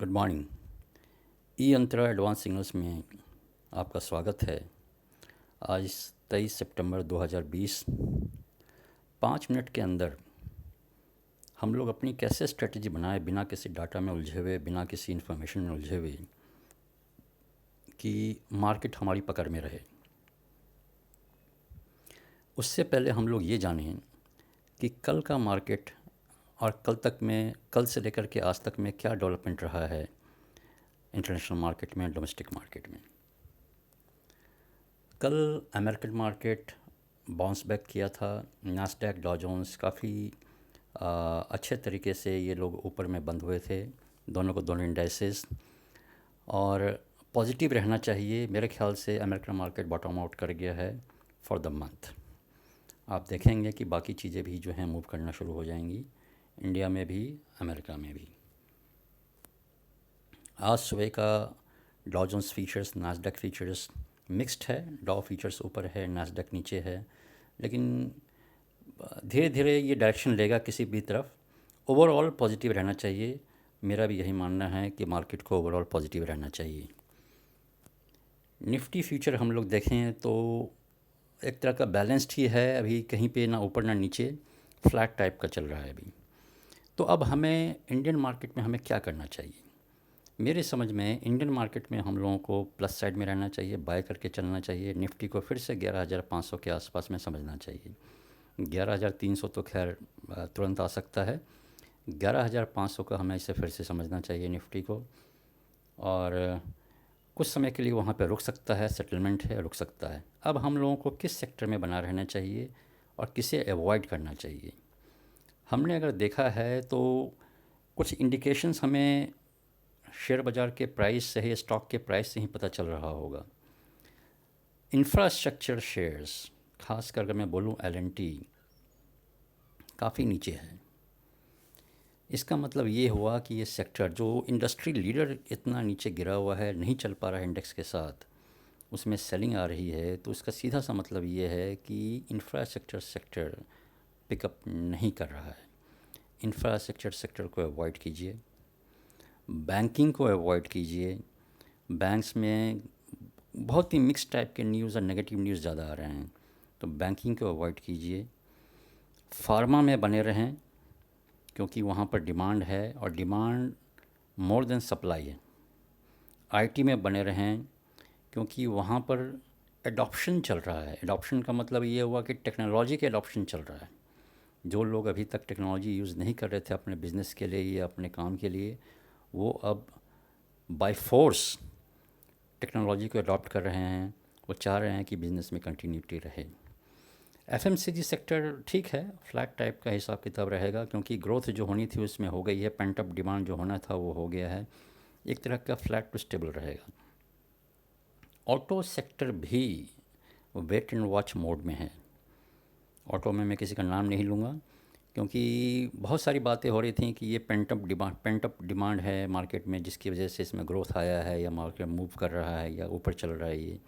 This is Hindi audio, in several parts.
Good morning. ई अंतरा एडवांस सिग्नल्स में आपका स्वागत है। आज 23 सितंबर 2020, 5 मिनट के अंदर हम लोग अपनी कैसे स्ट्रेटजी बनाएं बिना किसी डाटा में उलझे हुए, बिना किसी इन्फॉर्मेशन में उलझे हुए, कि मार्केट हमारी पकड़ में रहे। उससे पहले हम लोग ये जानें कि कल का मार्केट और कल से लेकर के आज तक में क्या डेवलपमेंट रहा है इंटरनेशनल मार्केट में, डोमेस्टिक मार्केट में। कल अमेरिकन मार्केट बाउंस बैक किया था। नास्डैक, डॉ जोन्स काफ़ी अच्छे तरीके से ये लोग ऊपर में बंद हुए थे, दोनों इंडाइसेस। और पॉजिटिव रहना चाहिए। मेरे ख्याल से अमेरिकन मार्केट बॉटम आउट कर गया है फॉर द मंथ। आप देखेंगे कि बाकी चीज़ें भी जो हैं मूव करना शुरू हो जाएंगी, इंडिया में भी, अमेरिका में भी। आज सुबह का Dow Jones futures, Nasdaq futures mixed है। डॉ फीचर्स ऊपर है, नास्डैक नीचे है, लेकिन धीरे धीरे ये डायरेक्शन लेगा किसी भी तरफ। ओवरऑल पॉजिटिव रहना चाहिए। मेरा भी यही मानना है कि मार्केट को ओवरऑल पॉजिटिव रहना चाहिए। निफ्टी फ्यूचर हम लोग देखें तो एक तरह का बैलेंस्ड ही है, अभी कहीं पे ना ऊपर ना नीचे, फ्लैट टाइप का चल रहा है अभी। तो अब हमें इंडियन मार्केट में हमें क्या करना चाहिए? मेरे समझ में इंडियन मार्केट में हम लोगों को प्लस साइड में रहना चाहिए, बाय करके चलना चाहिए। निफ्टी को फिर से 11,500 के आसपास में समझना चाहिए। 11,300 तो खैर तुरंत आ सकता है, 11,500 का हमें इसे फिर से समझना चाहिए निफ्टी को। और कुछ समय के लिए वहाँ पर रुक सकता है, सेटलमेंट है, रुक सकता है। अब हम लोगों को किस सेक्टर में बना रहना चाहिए और किसे अवॉइड करना चाहिए? हमने अगर देखा है तो कुछ इंडिकेशंस हमें शेयर बाज़ार के प्राइस से ही, स्टॉक के प्राइस से ही पता चल रहा होगा। इंफ्रास्ट्रक्चर शेयर्स, खासकर अगर मैं बोलूँ एल&टी, काफ़ी नीचे है। इसका मतलब ये हुआ कि ये सेक्टर जो इंडस्ट्री लीडर इतना नीचे गिरा हुआ है, नहीं चल पा रहा है इंडेक्स के साथ, उसमें सेलिंग आ रही है, तो इसका सीधा सा मतलब ये है कि इंफ्रास्ट्रक्चर सेक्टर पिकअप नहीं कर रहा है। इंफ्रास्ट्रक्चर सेक्टर को अवॉइड कीजिए, बैंकिंग को अवॉइड कीजिए। बैंक्स में बहुत ही मिक्स टाइप के न्यूज़ और नेगेटिव न्यूज़ ज़्यादा आ रहे हैं, तो बैंकिंग को अवॉइड कीजिए। फार्मा में बने रहें, क्योंकि वहाँ पर डिमांड है और डिमांड मोर देन सप्लाई है। आईटी में बने रहें, क्योंकि वहाँ पर एडॉप्शन चल रहा है। एडॉप्शन का मतलब ये हुआ कि टेक्नोलॉजी के एडॉप्शन चल रहा है। जो लोग अभी तक टेक्नोलॉजी यूज़ नहीं कर रहे थे अपने बिज़नेस के लिए या अपने काम के लिए, वो अब बाय फोर्स टेक्नोलॉजी को अडॉप्ट कर रहे हैं। वो चाह रहे हैं कि बिज़नेस में कंटिन्यूटी रहे। एफएमसीजी सेक्टर ठीक है, फ्लैट टाइप का हिसाब किताब रहेगा, क्योंकि ग्रोथ जो होनी थी उसमें हो गई है, पेंट अप डिमांड जो होना था वो हो गया है। एक तरह का फ्लैट टू स्टेबल रहेगा। ऑटो सेक्टर भी वेट एंड वॉच मोड में है। ऑटो में मैं किसी का नाम नहीं लूँगा, क्योंकि बहुत सारी बातें हो रही थी कि ये पेंट अप डिमांड है मार्केट में, जिसकी वजह से इसमें ग्रोथ आया है, या मार्केट मूव कर रहा है, या ऊपर चल रहा है। ये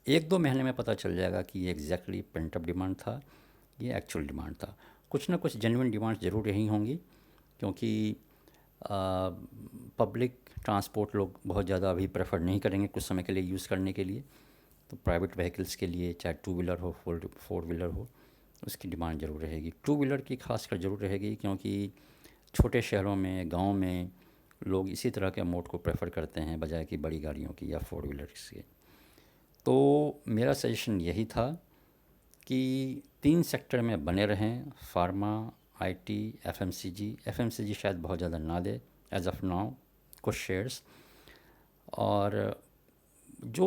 1-2 महीने में पता चल जाएगा कि ये एग्जैक्टली पेंट अप डिमांड था, ये एक्चुअल डिमांड था। कुछ ना कुछ जेन्युइन डिमांड ज़रूर रही होंगी, क्योंकि पब्लिक ट्रांसपोर्ट लोग बहुत ज़्यादा अभी प्रेफर नहीं करेंगे कुछ समय के लिए यूज़ करने के लिए। तो प्राइवेट व्हीकल्स के लिए, चाहे टू व्हीलर हो, फोर व्हीलर हो, उसकी डिमांड ज़रूर रहेगी। टू व्हीलर की खासकर ज़रूर रहेगी, क्योंकि छोटे शहरों में, गांव में लोग इसी तरह के मोड को प्रेफर करते हैं बजाय कि बड़ी गाड़ियों की या फोर व्हीलर्स के। तो मेरा सजेशन यही था कि 3 सेक्टर में बने रहें, फार्मा, आईटी, एफएमसीजी। एफएमसीजी शायद बहुत ज़्यादा ना दे एज ऑफ नाउ, कुछ शेयर्स। और जो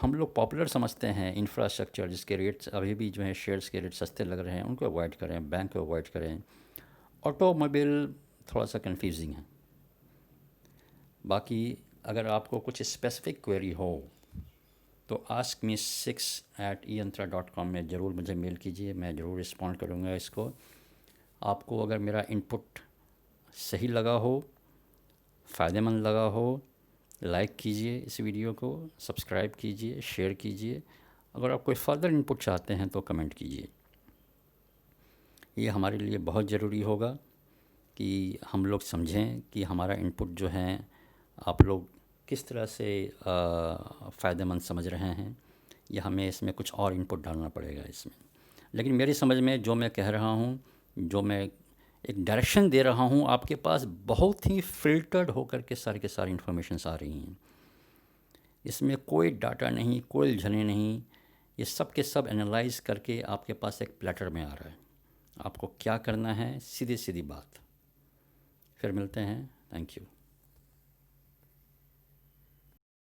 हम लोग पॉपुलर समझते हैं इंफ्रास्ट्रक्चर, जिसके रेट्स अभी भी जो है शेयर्स के रेट सस्ते लग रहे हैं, उनको अवॉइड करें, बैंक को अवॉइड करें। ऑटोमोबाइल थोड़ा सा कंफ्यूजिंग है। बाकी अगर आपको कुछ स्पेसिफिक क्वेरी हो तो askme6@eantra.com में ज़रूर मुझे मेल कीजिए, मैं ज़रूर रिस्पॉन्ड करूँगा इसको। आपको अगर मेरा इनपुट सही लगा हो, फ़ायदेमंद लगा हो, लाइक कीजिए इस वीडियो को, सब्सक्राइब कीजिए, शेयर कीजिए। अगर आप कोई फर्दर इनपुट चाहते हैं तो कमेंट कीजिए। ये हमारे लिए बहुत ज़रूरी होगा कि हम लोग समझें कि हमारा इनपुट जो है आप लोग किस तरह से फ़ायदेमंद समझ रहे हैं, या हमें इसमें कुछ और इनपुट डालना पड़ेगा इसमें। लेकिन मेरी समझ में जो मैं कह रहा हूँ, जो मैं एक डायरेक्शन दे रहा हूँ, आपके पास बहुत ही फ़िल्टर्ड होकर के सारी इन्फॉर्मेशंस आ रही हैं। इसमें कोई डाटा नहीं, कोई उलझने नहीं, ये सब के सब एनालाइज करके आपके पास एक प्लेटर में आ रहा है। आपको क्या करना है, सीधी सीधी बात। फिर मिलते हैं। Thank you.